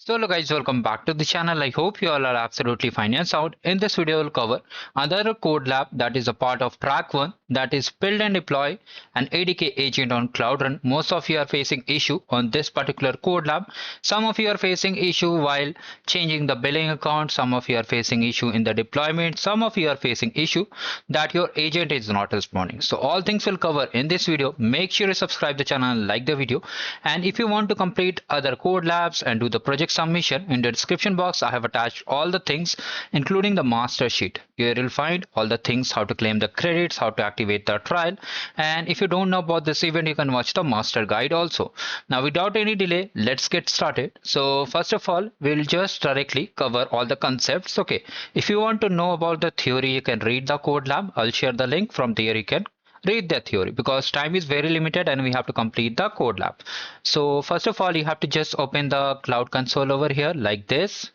So hello guys, welcome back to the channel. I hope you all are absolutely fine and sound. In this video, we'll cover another code lab that is a part of track 1, that is build and deploy an ADK agent on Cloud Run. Most of you are facing issue on this particular code lab. Some of you are facing issue while changing the billing account. Some of you are facing issue in the deployment. Some of you are facing issue that your agent is not responding. So all things will cover in this video. Make sure you subscribe the channel, like the video, and if you want to complete other code labs and do the project submission, in the description box I have attached all the things including the master sheet. Here you'll find all the things, how to claim the credits, how to activate the trial, and if you don't know about this event, you can watch the master guide also. Now without any delay, let's get started. So first of all, we'll just directly cover all the concepts. Okay, if you want to know about the theory, you can read the code lab. I'll share the link. From there you can read the theory because time is very limited and we have to complete the code lab. So first of all, you have to just open the cloud console over here like this.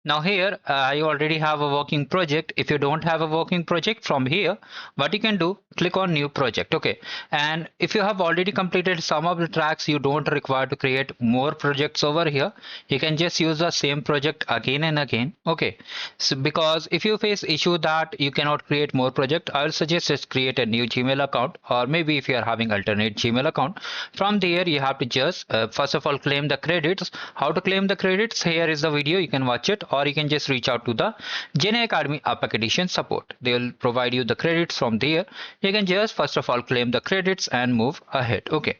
Now here I already have a working project. If you don't have a working project, from here what you can do, click on new project. Okay, and if you have already completed some of the tracks, you don't require to create more projects over here. You can just use the same project again and again. Okay, so because if you face issue that you cannot create more project, I'll suggest just create a new Gmail account, or maybe if you are having alternate Gmail account, from there you have to just first of all claim the credits. How to claim the credits, here is the video, you can watch it, or you can just reach out to the GenAI Academy APAC Edition support. They will provide you the credits. From there you can just first of all claim the credits and move ahead. Okay,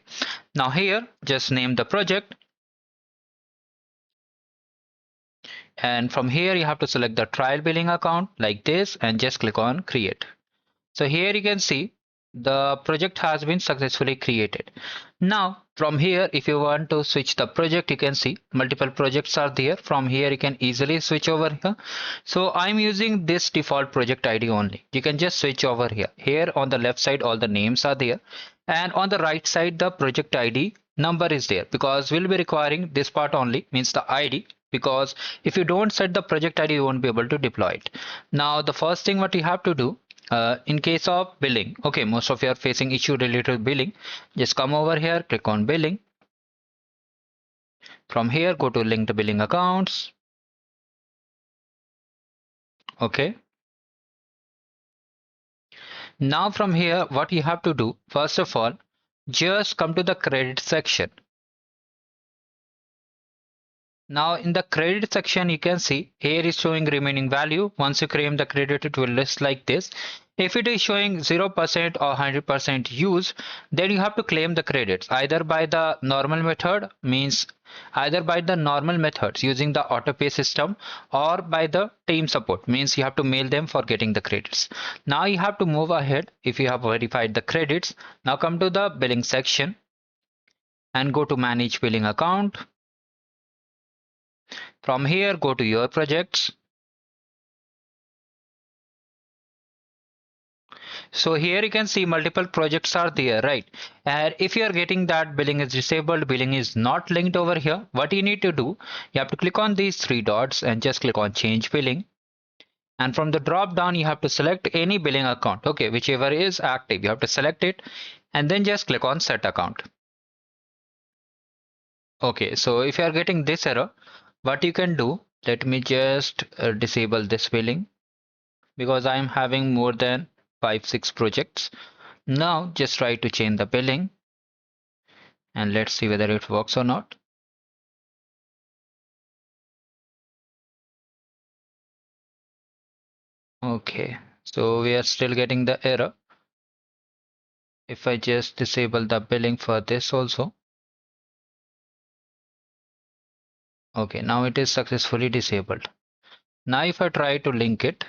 now here just name the project, and from here you have to select the trial billing account like this and just click on create. So here you can see the project has been successfully created. Now from here, if you want to switch the project, you can see multiple projects are there. From here you can easily switch over here. So I'm using this default project ID only. You can just switch over here. Here on the left side all the names are there, and on the right side the project ID number is there, because we'll be requiring this part only, means the ID, because if you don't set the project ID you won't be able to deploy it. Now the first thing what you have to do, in case of billing, okay, most of you are facing issue related to billing, just come over here, click on billing. From here go to linked billing accounts. Okay, now from here what you have to do, first of all just come to the credit section. Now in the credit section you can see here is showing remaining value. Once you claim the credit it will list like this. If it is showing 0% or 100% use, then you have to claim the credits either by the normal method, means either by the normal methods using the autopay system, or by the team support, means you have to mail them for getting the credits. Now you have to move ahead. If you have verified the credits, now come to the billing section and go to manage billing account. From here go to your projects. So here you can see multiple projects are there, right? And if you are getting that billing is disabled, billing is not linked over here, what you need to do, you have to click on these three dots and just click on change billing. And from the drop down you have to select any billing account, okay, whichever is active, you have to select it and then just click on set account. Okay, so if you are getting this error, what you can do, let me just disable this billing, because I am having more than 5-6 projects. Now just try to change the billing and let's see whether it works or not. Okay, so we are still getting the error. If I just disable the billing for this also. Okay, now it is successfully disabled. Now if I try to link it,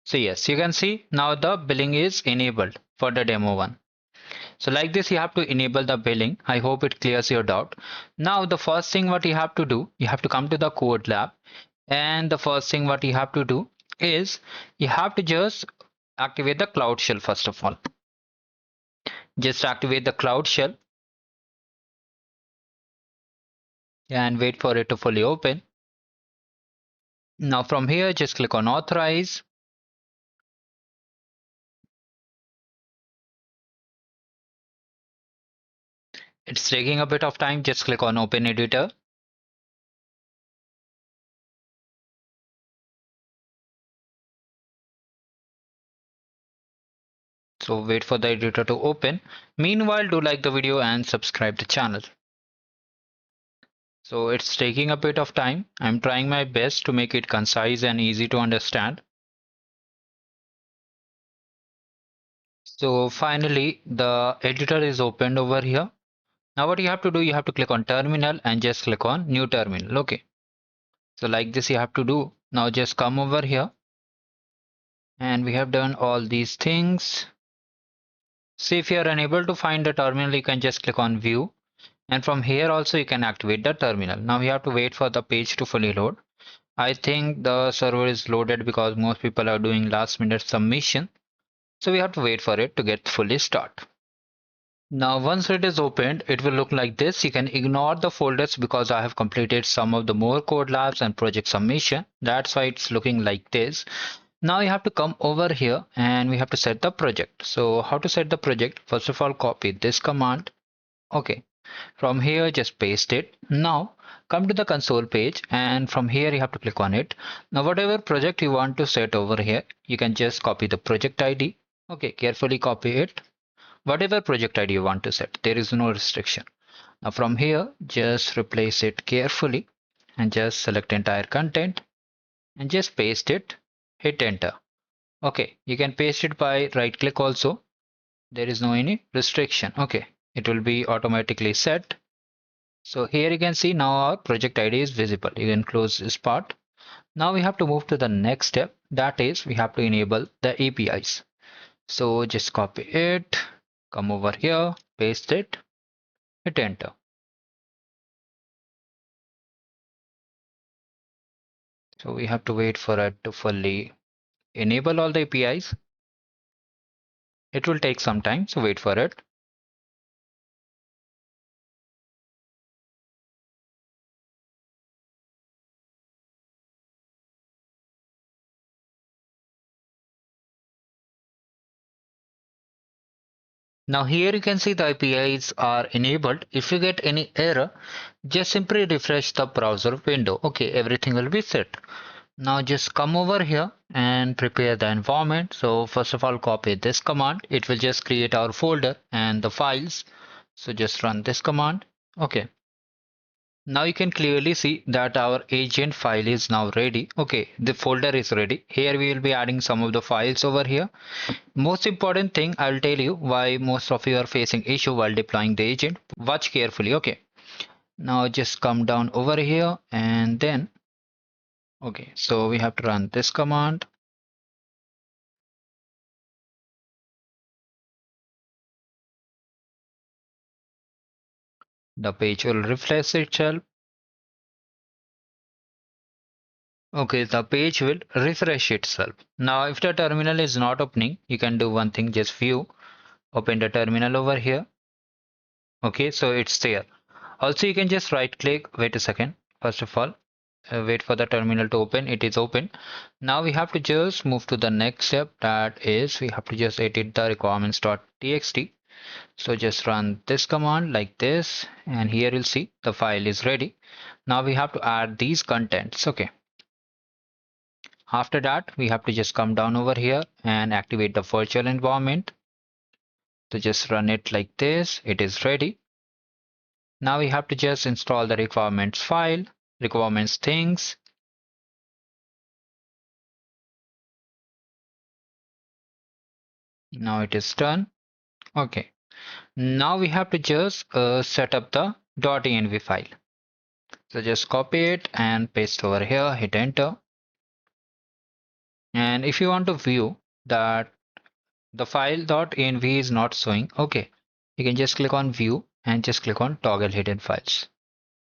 so yes, you can see now the billing is enabled for the demo one. So like this you have to enable the billing. I hope it clears your doubt. Now the first thing what you have to do, you have to come to the code lab, and the first thing what you have to do is you have to just activate the cloud shell. First of all, just activate the cloud shell and wait for it to fully open. Now from here just click on authorize. It's taking a bit of time. Just click on open editor. So wait for the editor to open. Meanwhile, do like the video and subscribe the channel. So it's taking a bit of time. I'm trying my best to make it concise and easy to understand. So finally, the editor is opened over here. Now what you have to do, you have to click on terminal and just click on new terminal. Okay. So like this you have to do. Now just come over here and we have done all these things. See, if you are unable to find the terminal, you can just click on view. And from here also you can activate the terminal. Now we have to wait for the page to fully load. I think the server is loaded because most people are doing last minute submission. So we have to wait for it to get fully start. Now once it is opened, it will look like this. You can ignore the folders because I have completed some of the more code labs and project submission. That's why it's looking like this. Now you have to come over here and we have to set the project. So how to set the project? First of all, copy this command. Okay. From here, just paste it. Now come to the console page and from here you have to click on it. Now whatever project you want to set over here, you can just copy the project ID. Okay, carefully copy it. Whatever project ID you want to set, there is no restriction. Now from here, just replace it carefully and just select entire content and just paste it, hit enter. Okay, you can paste it by right click also. There is no any restriction. Okay, it will be automatically set. So here you can see now our project ID is visible. You can close this part. Now we have to move to the next step. That is, we have to enable the APIs. So just copy it, come over here, paste it, hit enter. So we have to wait for it to fully enable all the APIs. It will take some time, so wait for it. Now here you can see the APIs are enabled. If you get any error, just simply refresh the browser window. Okay, everything will be set. Now just come over here and prepare the environment. So first of all, copy this command. It will just create our folder and the files. So just run this command. Okay. Now you can clearly see that our agent file is now ready. Okay, the folder is ready. Here we will be adding some of the files over here. Most important thing, I'll tell you why most of you are facing issue while deploying the agent. Watch carefully. Okay. Now just come down over here and then, okay, so we have to run this command. The page will refresh itself. Okay, the page will refresh itself. Now, if the terminal is not opening, you can do one thing, just view, open the terminal over here. Okay, so it's there. Also, you can just right click, wait a second. First of all, wait for the terminal to open. It is open. Now we have to just move to the next step. That is, we have to just edit the requirements.txt. So just run this command like this, and here you'll see the file is ready. Now we have to add these contents. Okay. After that, we have to just come down over here and activate the virtual environment. So just run it like this. It is ready. Now we have to just install the requirements file, requirements things. Now it is done. Okay. Now we have to just set up the .env file. So just copy it and paste over here, hit enter. And if you want to view that the file.env is not showing, okay, you can just click on view and just click on toggle hidden files.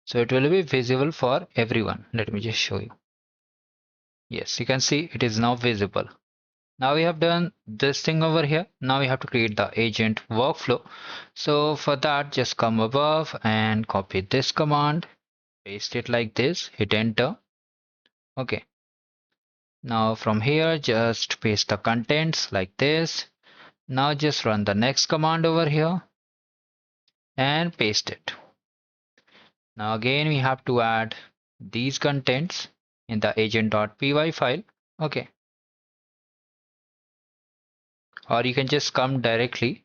So it will be visible for everyone. Let me just show you. Yes, you can see it is now visible. Now we have done this thing over here. Now we have to create the agent workflow. So for that, just come above and copy this command, paste it like this, hit enter. Okay. Now from here, just paste the contents like this. Now just run the next command over here and paste it. Now again we have to add these contents in the agent.py file. Okay, or you can just come directly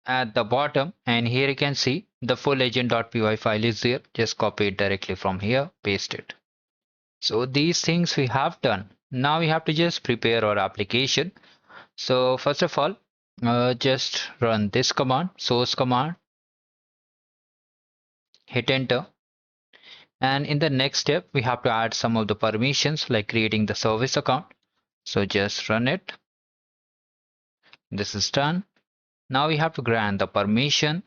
at the bottom, and here you can see the full agent.py file is there. Just copy it directly from here, paste it. So these things we have done. Now we have to just prepare our application. So first of all, just run this command, source command, hit enter. And in the next step, we have to add some of the permissions like creating the service account. So just run it. This is done. Now we have to grant the permission.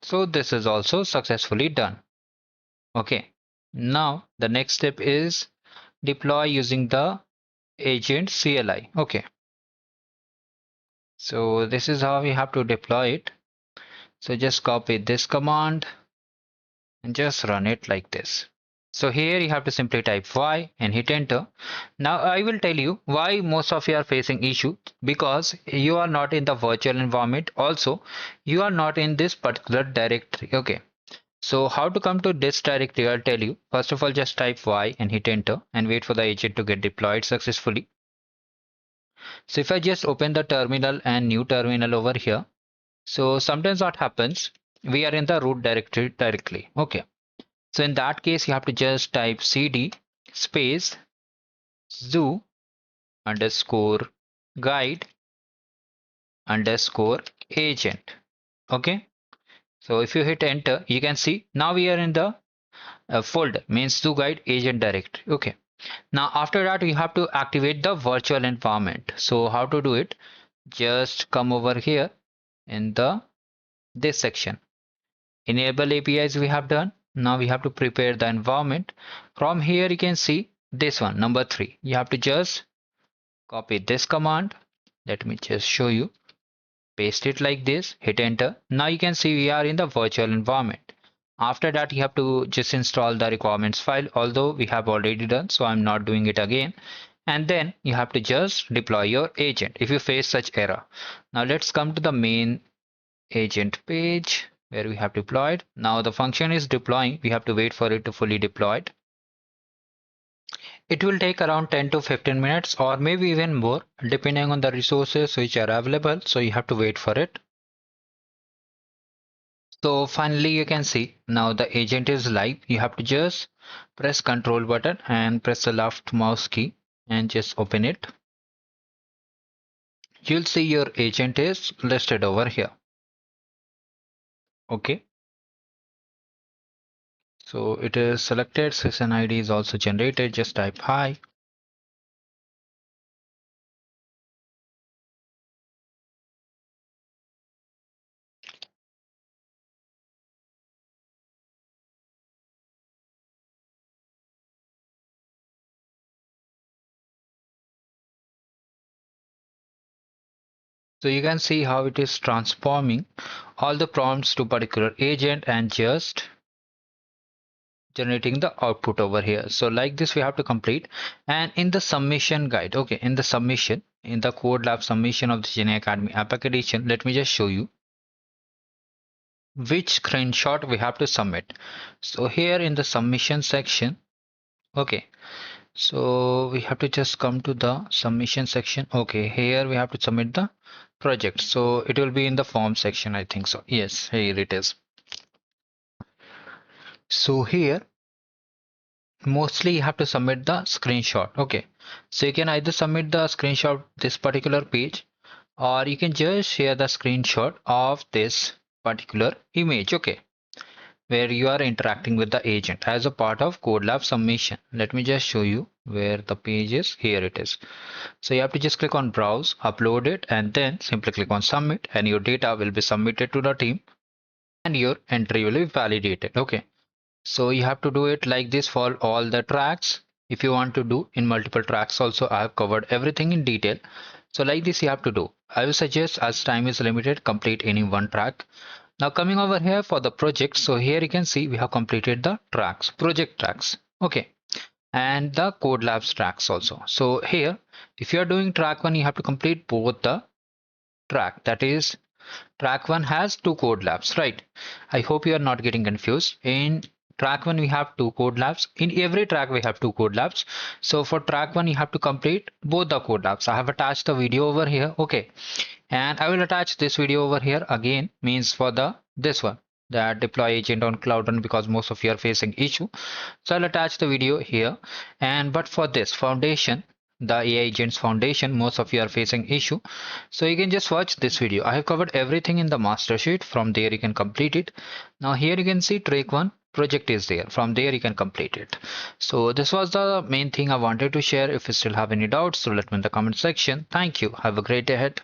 So this is also successfully done. Okay. Now the next step is deploy using the agent CLI. Okay. So this is how we have to deploy it. So just copy this command and just run it like this. So here you have to simply type Y and hit enter. Now I will tell you why most of you are facing issue, because you are not in the virtual environment. Also, you are not in this particular directory. Okay. So how to come to this directory, I'll tell you. First of all, just type Y and hit enter and wait for the agent to get deployed successfully. So if I just open the terminal and new terminal over here, so sometimes what happens, we are in the root directory directly. Okay. So in that case, you have to just type cd space zoo underscore guide underscore agent. Okay. So if you hit enter, you can see now we are in the folder means zoo guide agent directory. Okay. Now after that, you have to activate the virtual environment. So how to do it? Just come over here in the this section. Enable APIs we have done. Now we have to prepare the environment. From here you can see this one, number 3. You have to just copy this command. Let me just show you. Paste it like this, hit enter. Now you can see we are in the virtual environment. After that, you have to just install the requirements file, although we have already done, so I'm not doing it again. And then you have to just deploy your agent if you face such error. Now let's come to the main agent page where we have deployed. Now the function is deploying. We have to wait for it to fully deployed. It will take around 10 to 15 minutes or maybe even more depending on the resources which are available. So you have to wait for it. So finally you can see now the agent is live. You have to just press Control button and press the left mouse key and just open it. You'll see your agent is listed over here. Okay. So it is selected, session ID is also generated. Just type hi. So you can see how it is transforming all the prompts to particular agent and just generating the output over here. So like this we have to complete, and in the submission guide, okay, in the submission, in the Codelab submission of the GenAI Academy APAC edition, let me just show you which screenshot we have to submit. So here in the submission section, okay, so we have to just come to the submission section. Okay, here we have to submit the project, so it will be in the form section, I think so. Yes, here it is. So here mostly you have to submit the screenshot. Okay, so you can either submit the screenshot this particular page, or you can just share the screenshot of this particular image. Okay, where you are interacting with the agent as a part of Codelab submission. Let me just show you where the page is. Here it is. So you have to just click on browse, upload it, and then simply click on submit, and your data will be submitted to the team and your entry will be validated. Okay, so you have to do it like this for all the tracks. If you want to do in multiple tracks also, I have covered everything in detail. So like this you have to do. I will suggest, as time is limited, complete any one track. Now coming over here for the project, so here you can see we have completed the tracks, project tracks. Okay, and the Codelabs tracks also. So here, if you are doing track 1, you have to complete both the track. That is, track 1 has 2 code labs, right? I hope you are not getting confused. In track 1 we have 2 code labs. In every track we have 2 code labs. So for track 1 you have to complete both the code labs. I have attached the video over here. Okay, and I will attach this video over here again, means for the this one, that deploy agent on cloud run, because most of you are facing issue. So I'll attach the video here. And but for this foundation, the AI agents foundation, most of you are facing issue, so you can just watch this video. I have covered everything in the master sheet. From there you can complete it. Now here you can see track 1 project is there. From there you can complete it. So this was the main thing I wanted to share. If you still have any doubts, so let me in the comment section. Thank you. Have a great day ahead.